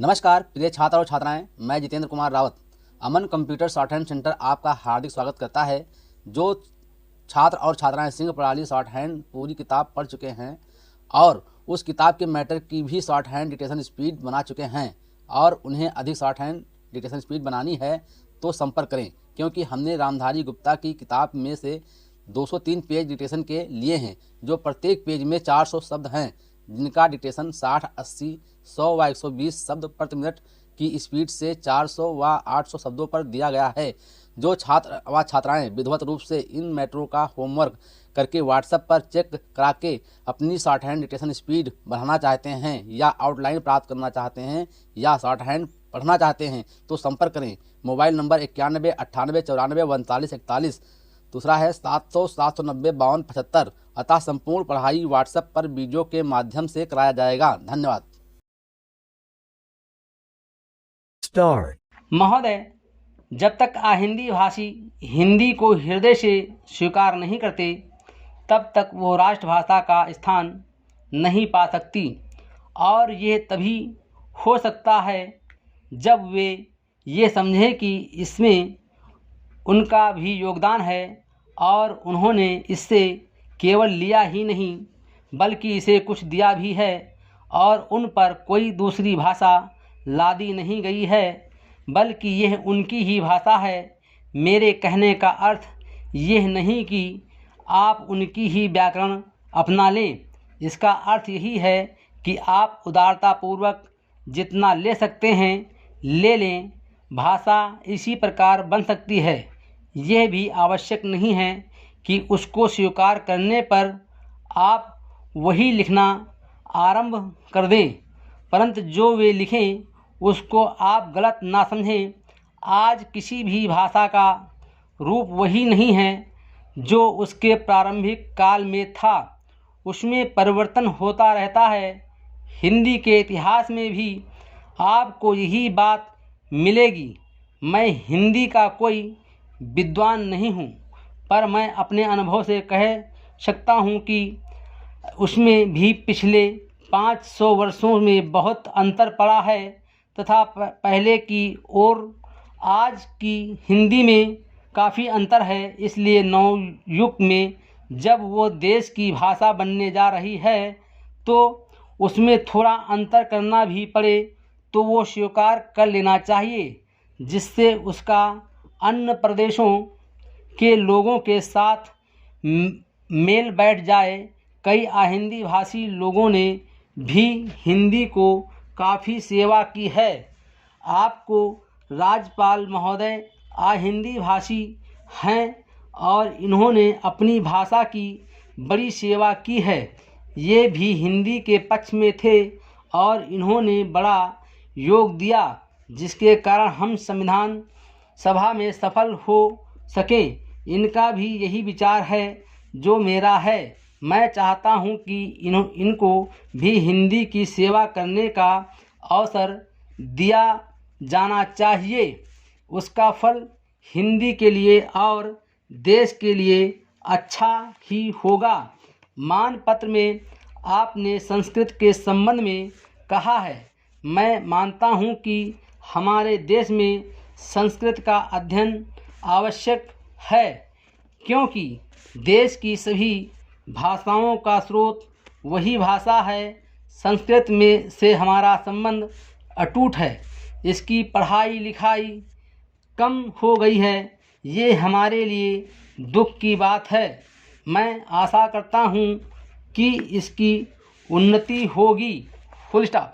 नमस्कार प्रिय छात्र और छात्राएं, मैं जितेंद्र कुमार रावत अमन कंप्यूटर शॉर्ट हैंड सेंटर आपका हार्दिक स्वागत करता है। जो छात्र और छात्राएं सिंह प्रणाली शॉर्ट हैंड पूरी किताब पढ़ चुके हैं और उस किताब के मैटर की भी शॉर्ट हैंड डिक्टेशन स्पीड बना चुके हैं और उन्हें अधिक शॉर्ट हैंड डिक्टेशन स्पीड बनानी है तो संपर्क करें, क्योंकि हमने रामधारी गुप्ता की किताब में से 203 पेज डिक्टेशन के लिए हैं, जो प्रत्येक पेज में 400 शब्द हैं, जिनका डिक्टेशन 60, 80, 100 व 120 शब्द प्रति मिनट की स्पीड से 400 व 800 शब्दों पर दिया गया है। जो छात्र व छात्राएं विधिवत रूप से इन मैटरों का होमवर्क करके व्हाट्सएप पर चेक करा के अपनी शॉर्ट हैंड डिक्टेशन स्पीड बढ़ाना चाहते हैं या आउटलाइन प्राप्त करना चाहते हैं या शॉर्ट हैंड पढ़ना चाहते हैं तो संपर्क करें। मोबाइल नंबर 91 98 94 39 41, दूसरा है 700 790 52 75। अतः संपूर्ण पढ़ाई व्हाट्सएप पर वीडियो के माध्यम से कराया जाएगा। धन्यवाद। महोदय, जब तक आहिंदी भाषी हिंदी को हृदय से स्वीकार नहीं करते तब तक वो राष्ट्रभाषा का स्थान नहीं पा सकती, और ये तभी हो सकता है जब वे ये समझें कि इसमें उनका भी योगदान है और उन्होंने इससे केवल लिया ही नहीं बल्कि इसे कुछ दिया भी है और उन पर कोई दूसरी भाषा लादी नहीं गई है बल्कि यह उनकी ही भाषा है। मेरे कहने का अर्थ यह नहीं कि आप उनकी ही व्याकरण अपना लें, इसका अर्थ यही है कि आप उदारतापूर्वक जितना ले सकते हैं ले लें। भाषा इसी प्रकार बन सकती है। यह भी आवश्यक नहीं है कि उसको स्वीकार करने पर आप वही लिखना आरंभ कर दें, परंतु जो वे लिखें उसको आप गलत ना समझें। आज किसी भी भाषा का रूप वही नहीं है जो उसके प्रारंभिक काल में था, उसमें परिवर्तन होता रहता है। हिंदी के इतिहास में भी आपको यही बात मिलेगी। मैं हिंदी का कोई विद्वान नहीं हूँ, पर मैं अपने अनुभव से कह सकता हूँ कि उसमें भी पिछले 500 वर्षों में बहुत अंतर पड़ा है तथा पहले की और आज की हिंदी में काफ़ी अंतर है। इसलिए नवयुग में जब वो देश की भाषा बनने जा रही है तो उसमें थोड़ा अंतर करना भी पड़े तो वो स्वीकार कर लेना चाहिए, जिससे उसका अन्य प्रदेशों के लोगों के साथ मेल बैठ जाए। कई आहिंदी भाषी लोगों ने भी हिंदी को काफ़ी सेवा की है। आपको राज्यपाल महोदय आहिंदी भाषी हैं और इन्होंने अपनी भाषा की बड़ी सेवा की है। ये भी हिंदी के पक्ष में थे और इन्होंने बड़ा योग दिया, जिसके कारण हम संविधान सभा में सफल हो सकें। इनका भी यही विचार है जो मेरा है। मैं चाहता हूं कि इनको भी हिंदी की सेवा करने का अवसर दिया जाना चाहिए। उसका फल हिंदी के लिए और देश के लिए अच्छा ही होगा। मानपत्र में आपने संस्कृत के संबंध में कहा है। मैं मानता हूं कि हमारे देश में संस्कृत का अध्ययन आवश्यक है, क्योंकि देश की सभी भाषाओं का स्रोत वही भाषा है। संस्कृत में से हमारा संबंध अटूट है। इसकी पढ़ाई लिखाई कम हो गई है, ये हमारे लिए दुख की बात है। मैं आशा करता हूँ कि इसकी उन्नति होगी। Full stop.